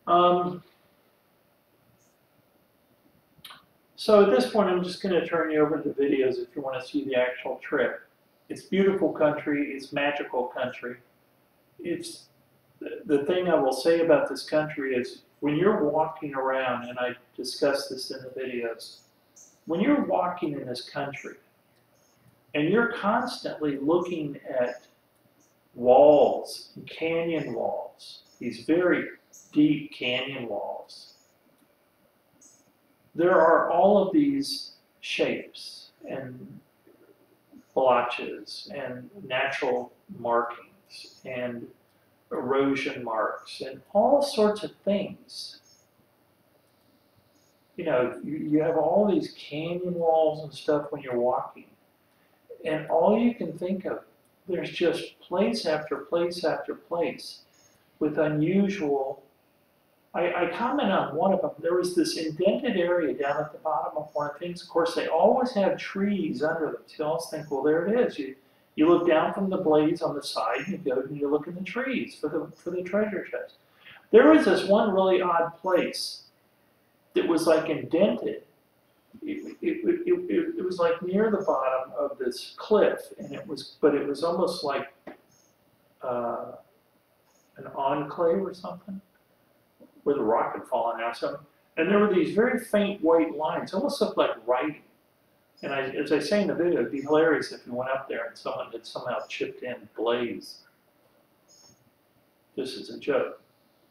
Um, so at this point, I'm just going to turn you over to the videos if you want to see the actual trip. It's beautiful country. It's magical country. It's the thing I will say about this country is when you're walking around, and I discuss this in the videos, when you're walking in this country and you're constantly looking at walls, canyon walls, these very deep canyon walls, there are all of these shapes and blotches and natural markings and erosion marks and all sorts of things. You know, you have all these canyon walls and stuff when you're walking, and all you can think of, there's just place after place after place with unusual. I comment on one of them. There was this indented area down at the bottom of one of the things. Of course, they always have trees under them. So you always think, well, there it is. You look down from the blaze on the side, and you go and you look in the trees for the treasure chest. There was this one really odd place that was like indented. It was like near the bottom of this cliff, and it was almost like an enclave or something, where the rock had fallen out. So, and there were these very faint white lines, almost looked like writing. And as I say in the video, it'd be hilarious if you went up there and someone had somehow chipped in blaze. This is a joke.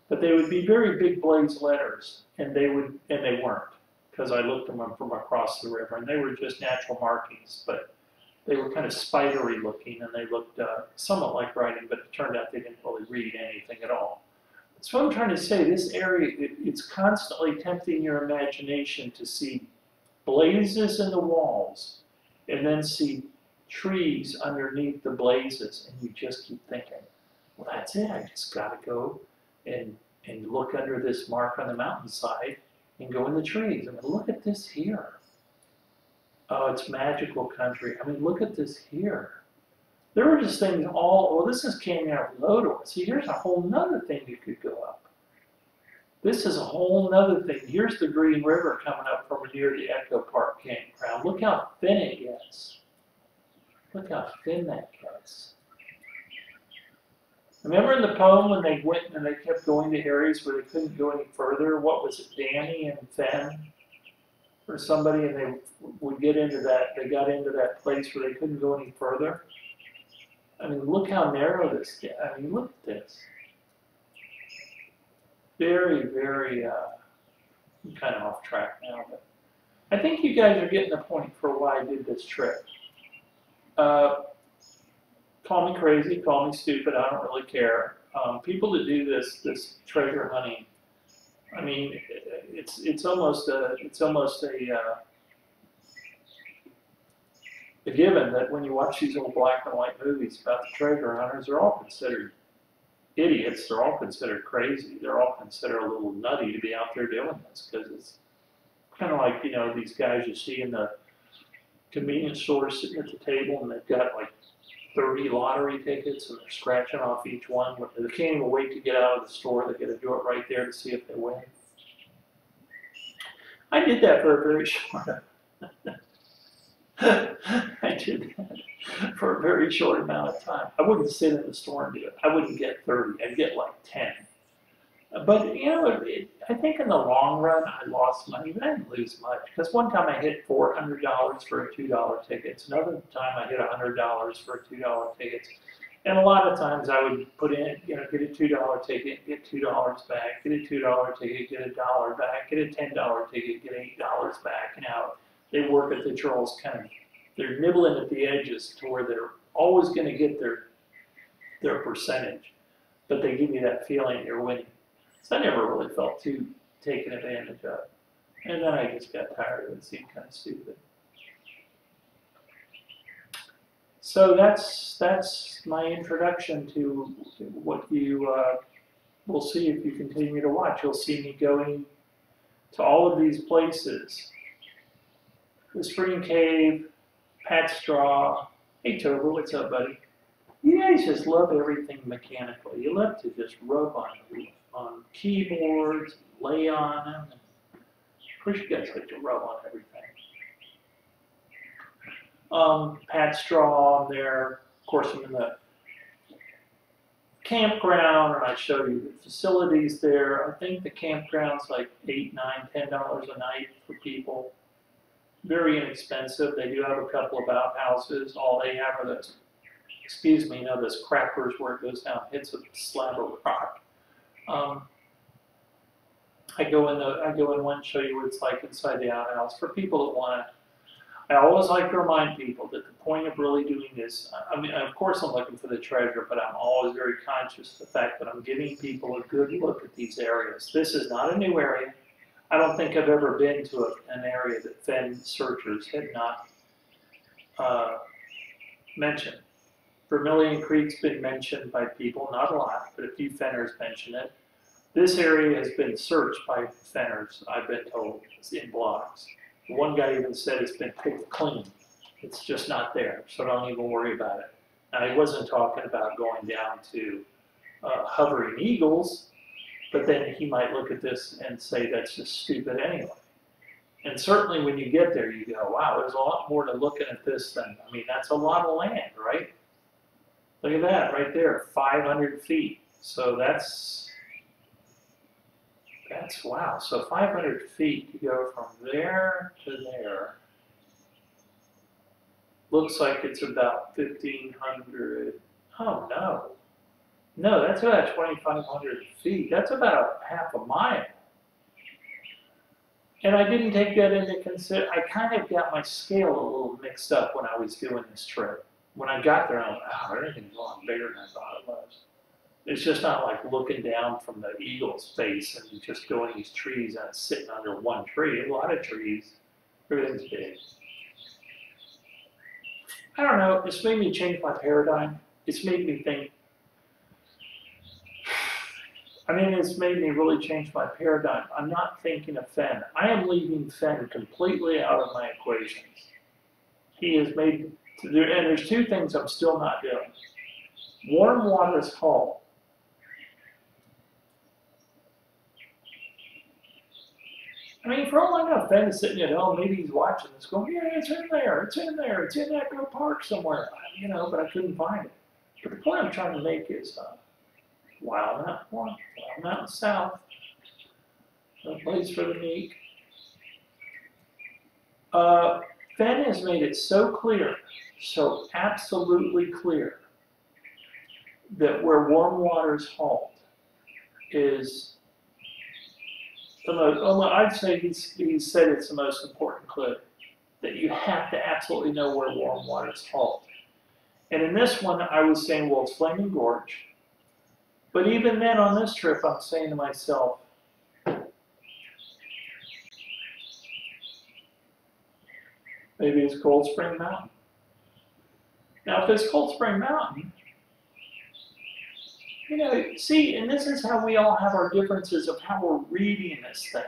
But they would be very big blaze letters, and they weren't, because I looked at them from across the river, and they were just natural markings, but they were kind of spidery looking, and they looked somewhat like writing, but it turned out they didn't really read anything at all. So I'm trying to say, this area, it's constantly tempting your imagination to see blazes in the walls, and then see trees underneath the blazes, and you just keep thinking, well, that's it, I just got to go and look under this mark on the mountainside and go in the trees. I mean, look at this here. Oh, it's magical country. I mean, look at this here. There were just things all, oh, this is Canyon of Lodor. See, here's a whole nother thing you could go up. This is a whole nother thing. Here's the Green River coming up from near the Echo Park campground. Look how thin it gets. Look how thin that gets. Remember in the poem when they went and they kept going to areas where they couldn't go any further? What was it, Danny and Fenn or somebody, and they would get into that, they got into that place where they couldn't go any further? I mean, look how narrow this gets. I mean, look at this. Very, very, I'm kind of off track now, but I think you guys are getting the point for why I did this trip. Call me crazy, call me stupid, I don't really care. People that do this treasure hunting, I mean, it's almost a given that when you watch these old black and white movies about the treasure hunters, they're all considered idiots. They're all considered crazy. They're all considered a little nutty to be out there doing this, because it's kind of like, you know, these guys you see in the convenience store sitting at the table, and they've got like 30 lottery tickets, and they're scratching off each one. They can't even wait to get out of the store. They got to do it right there to see if they win. I did that for a very short I did that for a very short amount of time. I wouldn't sit in the store and do it. I wouldn't get 30. I'd get like 10. But, you know, I think in the long run, I lost money, but I didn't lose much. Because one time I hit $400 for a $2 ticket. Another time I hit $100 for a $2 ticket. And a lot of times I would put in, you know, get a $2 ticket, get $2 back, get a $2 ticket, get $1 back, get a $10 ticket, get $8 back. You know, they work at the trolls kind of, they're nibbling at the edges to where they're always going to get their percentage. But they give you that feeling you're winning. So I never really felt too taken advantage of. And then I just got tired of it. It seemed kind of stupid. So that's my introduction to what you will see if you continue to watch. You'll see me going to all of these places. The Spring Cave, Pat Straw. Hey Tober, what's up, buddy? You guys just love everything mechanically. You love to just rub on keyboards, lay on them. Of course, you guys like to rub on everything. Pat straw on there. Of course, I'm in the campground, and I show you the facilities there. I think the campground's like $8, $9, $10 a night for people. Very inexpensive. They do have a couple of outhouses. All they have are those, excuse me, those crackers where it goes down, hits a slab of rock. I go in one, show you what it's like inside the outhouse for people that want to. I always like to remind people that the point of really doing this, I mean, of course I'm looking for the treasure, but I'm always very conscious of the fact that I'm giving people a good look at these areas. This is not a new area. I don't think I've ever been to an area that Fenn searchers had not mentioned. Vermilion Creek's been mentioned by people, not a lot, but a few Fenners mention it. This area has been searched by Fenners, I've been told, in blogs. One guy even said it's been picked clean. It's just not there, so don't even worry about it. Now, he wasn't talking about going down to hovering eagles, but then he might look at this and say that's just stupid anyway. And certainly when you get there, you go, wow, there's a lot more to looking at this than, I mean, that's a lot of land, right? Look at that right there, 500 feet. So that's wow. So 500 feet, you go from there to there. Looks like it's about 1,500. Oh, no. No, that's about 2,500 feet. That's about half a mile. And I didn't take that into consideration. I kind of got my scale a little mixed up when I was doing this trip. When I got there, I was like, wow, everything's a lot bigger than I thought it was. It's just not like looking down from the eagle's face and you just go in these trees and it's sitting under one tree. A lot of trees, everything's big. I don't know, it's made me change my paradigm. It's made me think, it's made me really change my paradigm. I'm not thinking of Fenn. I am leaving Fenn completely out of my equations. He has made, and there's two things I'm still not doing. Warm Waters Hall. I mean, for all I know, Fenn is sitting at home, maybe he's watching this going, yeah, it's in there, it's in there, it's in Echo Park somewhere, but I couldn't find it. But the point I'm trying to make is Wild Mountain South, no place for the meek. Fenn has made it so clear, so absolutely clear, that where Warm Waters halt is the most, I'd say he's said it's the most important cliff, that you have to absolutely know where Warm Waters halt. And in this one, I was saying, well, it's Flaming Gorge. But even then on this trip, I'm saying to myself, maybe it's Cold Spring Mountain. Now, if it's Cold Spring Mountain, see, and this is how we all have our differences of how we're reading this thing.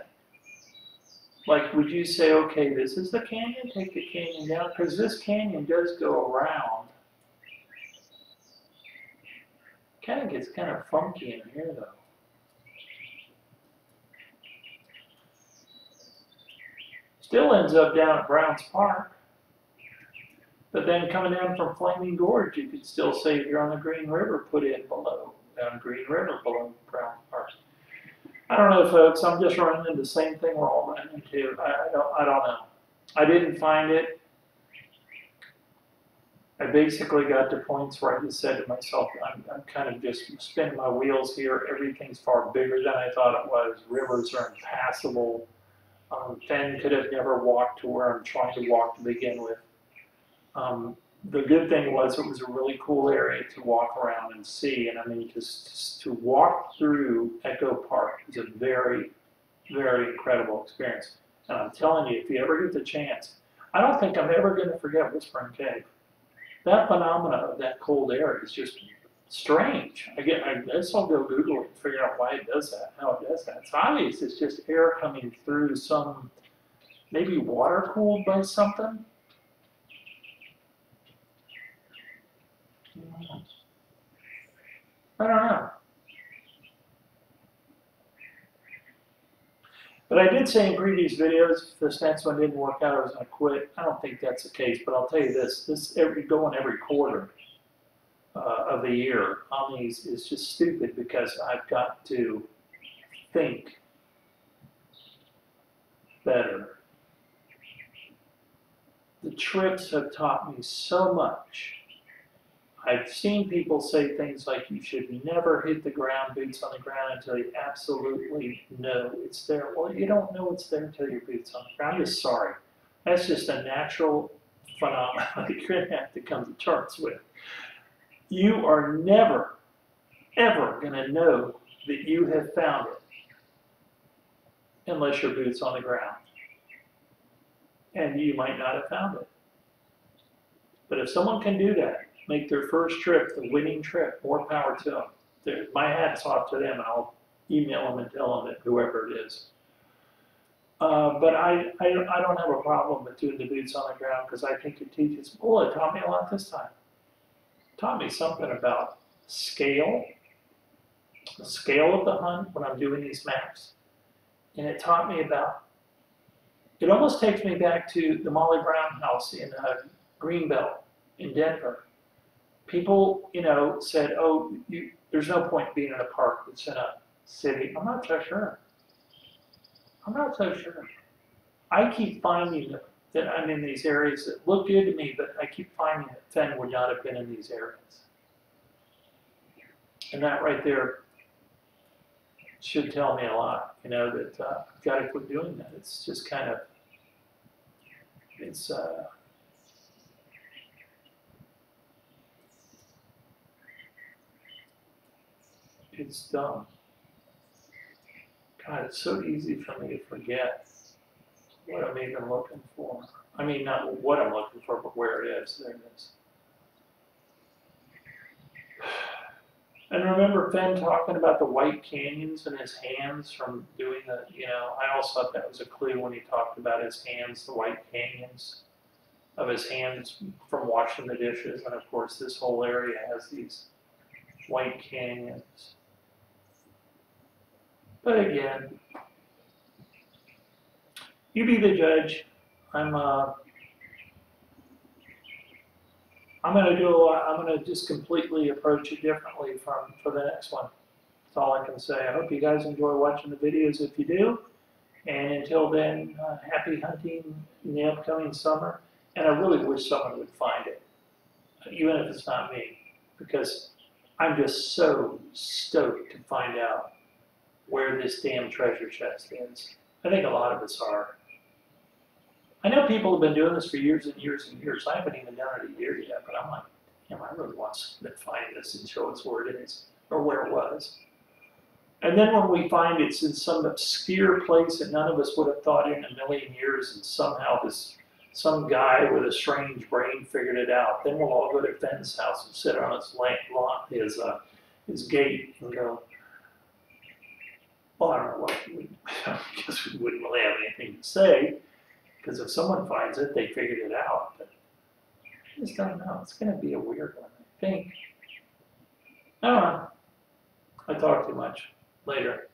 Like, would you say, okay, this is the canyon, take the canyon down? Because this canyon does go around. Kind of gets kind of funky in here, though. Still ends up down at Browns Park. But then coming down from Flaming Gorge, you could still say if you're on the Green River, put in below, down Green River below Browns Park. I don't know, folks. I'm just running into the same thing we're all running into. I don't know. I didn't find it. I basically got to points where I just said to myself, I'm kind of just spinning my wheels here. Everything's far bigger than I thought it was. Rivers are impassable. Fenn could have never walked to where I'm trying to walk to begin with. The good thing was it was a really cool area to walk around and see. And I mean, just to walk through Echo Park is a very, very incredible experience. And I'm telling you, if you ever get the chance, I don't think I'm ever going to forget Whispering Cave. That phenomena of that cold air is just strange. I guess I'll go Google it and figure out why it does that, how it does that. It's obvious it's just air coming through some, maybe water cooled by something. I don't know. But I did say in previous videos, if this next one didn't work out, I was going to quit. I don't think that's the case, but I'll tell you this going every quarter of the year on these is just stupid because I've got to think better. The trips have taught me so much. I've seen people say things like you should never hit the ground, boots on the ground, until you absolutely know it's there. Well, you don't know it's there until your boots on the ground. I'm just sorry. That's just a natural phenomenon that you're going to have to come to terms with. You are never, ever going to know that you have found it unless your boots on the ground. And you might not have found it. But if someone can do that, make their first trip the winning trip, more power to them. My hat's off to them, and I'll email them and tell them that whoever it is. But I don't have a problem with doing the boots on the ground because I think it teaches. Oh, it taught me a lot this time. It taught me something about scale, the scale of the hunt when I'm doing these maps, and it taught me about. It almost takes me back to the Molly Brown house in Greenbelt in Denver. People, said, oh, there's no point being in a park that's in a city. I'm not so sure. I'm not so sure. I keep finding that I'm in these areas that look good to me, but I keep finding that Fenn would not have been in these areas. And that right there should tell me a lot, that I've got to quit doing that. It's just kind of, it's dumb. God, it's so easy for me to forget what I'm even looking for. I mean, not what I'm looking for, but where it is. There it is. And remember Fenn talking about the white canyons in his hands from doing the, I also thought that was a clue when he talked about his hands, the white canyons of his hands from washing the dishes. And of course, this whole area has these white canyons. But again, you be the judge. I'm gonna just completely approach it differently for the next one. That's all I can say. I hope you guys enjoy watching the videos if you do. And until then, happy hunting in the upcoming summer. And I really wish someone would find it, even if it's not me, because I'm just so stoked to find out where this damn treasure chest is. I think a lot of us are. I know people have been doing this for years and years and years. I haven't even done it a year yet, but I'm like, damn, I really want someone to find this and show us where it is, or where it was. And then when we find it's in some obscure place that none of us would have thought in a million years, and somehow some guy with a strange brain figured it out, then we'll all go to Fenn's house and sit on his gate and go, well, I don't know what I guess we wouldn't really have anything to say, because if someone finds it, they figured it out. But I just don't know. It's going to be a weird one, I think. I don't know. I talk too much. Later.